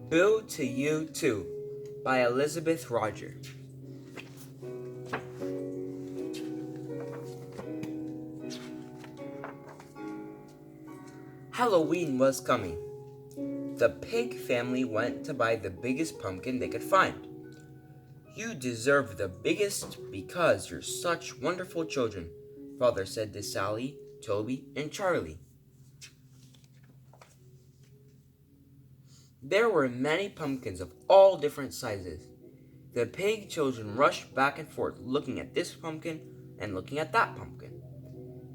Boo to You Too by Elizabeth Rodger. Halloween was coming. The pig family went to buy the biggest pumpkin they could find. You deserve the biggest because you're such wonderful children, Father said to Sally, Toby, and Charlie. There were many pumpkins of all different sizes. The pig children rushed back and forth, looking at this pumpkin and looking at that pumpkin.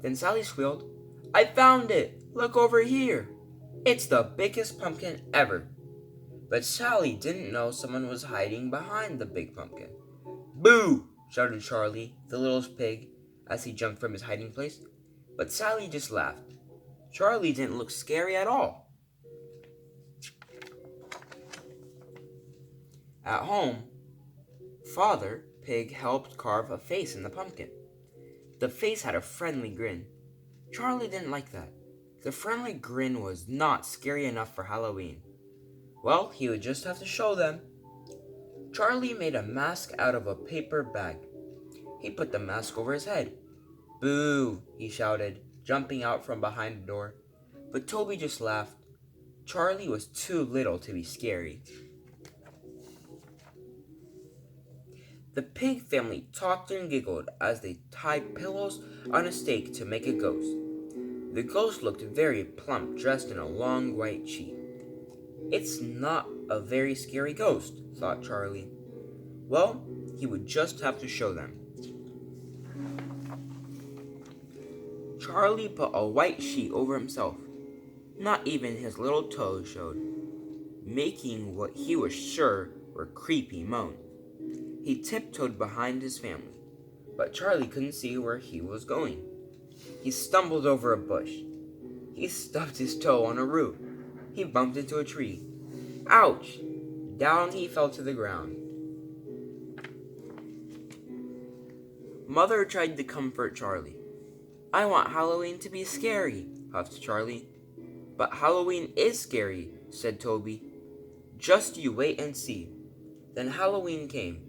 Then Sally squealed, "I found it! Look over here! It's the biggest pumpkin ever!" But Sally didn't know someone was hiding behind the big pumpkin. "Boo!" shouted Charlie, the littlest pig, as he jumped from his hiding place. But Sally just laughed. Charlie didn't look scary at all. At home, Father Pig helped carve a face in the pumpkin. The face had a friendly grin. Charlie didn't like that. The friendly grin was not scary enough for Halloween. Well, he would just have to show them. Charlie made a mask out of a paper bag. He put the mask over his head. "Boo!" he shouted, jumping out from behind the door. But Toby just laughed. Charlie was too little to be scary. The pig family talked and giggled as they tied pillows on a stake to make a ghost. The ghost looked very plump, dressed in a long white sheet. "It's not a very scary ghost," thought Charlie. Well, he would just have to show them. Charlie put a white sheet over himself. Not even his little toes showed, making what he was sure were creepy moans. He tiptoed behind his family, but Charlie couldn't see where he was going. He stumbled over a bush. He stubbed his toe on a root. He bumped into a tree. Ouch! Down he fell to the ground. Mother tried to comfort Charlie. "I want Halloween to be scary," huffed Charlie. "But Halloween is scary," said Toby. "Just you wait and see." Then Halloween came.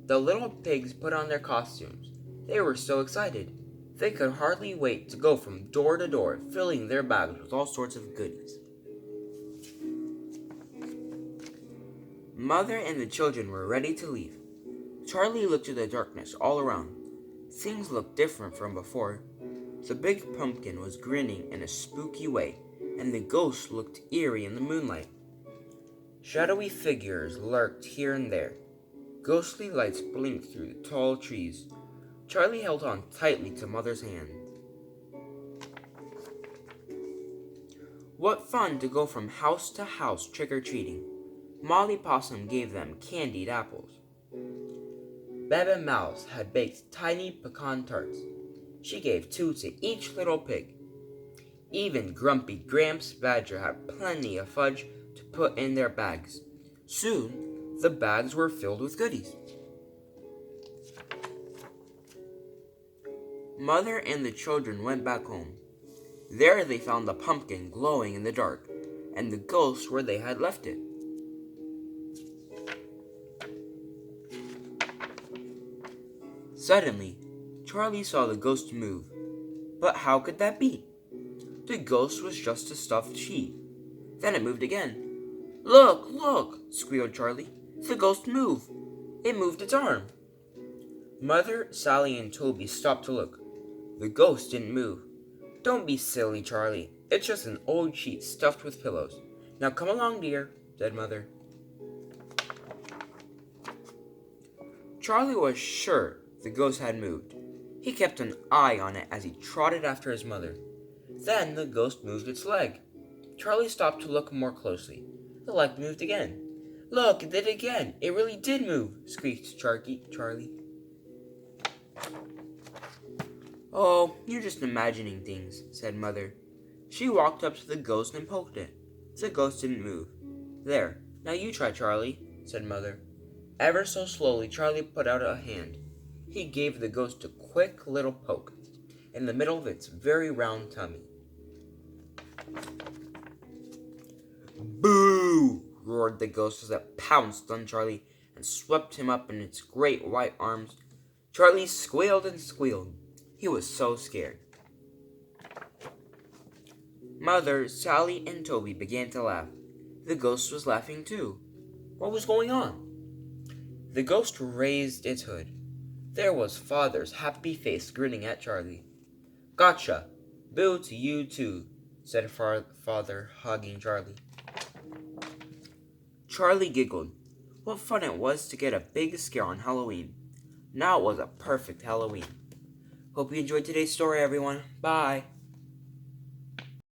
The little pigs put on their costumes. They were so excited. They could hardly wait to go from door to door, filling their bags with all sorts of goodies. Mother and the children were ready to leave. Charlie looked at the darkness all around. Things looked different from before. The big pumpkin was grinning in a spooky way, and the ghost looked eerie in the moonlight. Shadowy figures lurked here and there. Ghostly lights blinked through the tall trees. Charlie held on tightly to Mother's hand. What fun to go from house to house trick-or-treating. Molly Possum gave them candied apples. Baba Mouse had baked tiny pecan tarts. She gave 2 to each little pig. Even Grumpy Gramps Badger had plenty of fudge to put in their bags. Soon, the bags were filled with goodies. Mother and the children went back home. There they found the pumpkin glowing in the dark, and the ghost where they had left it. Suddenly, Charlie saw the ghost move. But how could that be? The ghost was just a stuffed sheep. Then it moved again. "Look, look!" squealed Charlie. "The ghost moved. It moved its arm." Mother, Sally, and Toby stopped to look. The ghost didn't move. "Don't be silly, Charlie. It's just an old sheet stuffed with pillows. Now come along, dear," said Mother. Charlie was sure the ghost had moved. He kept an eye on it as he trotted after his mother. Then the ghost moved its leg. Charlie stopped to look more closely. The leg moved again. "Look, it did again. It really did move," squeaked Charlie. "Oh, you're just imagining things," said Mother. She walked up to the ghost and poked it. The ghost didn't move. "There, now you try, Charlie," said Mother. Ever so slowly, Charlie put out a hand. He gave the ghost a quick little poke in the middle of its very round tummy. "Boo!" roared the ghost as it pounced on Charlie and swept him up in its great white arms. Charlie squealed and squealed. He was so scared. Mother, Sally, and Toby began to laugh. The ghost was laughing too. What was going on? The ghost raised its hood. There was Father's happy face grinning at Charlie. Gotcha! Boo to you too, said Father, hugging Charlie. Charlie giggled. What fun it was to get a big scare on Halloween. Now it was a perfect Halloween. Hope you enjoyed today's story, everyone. Bye!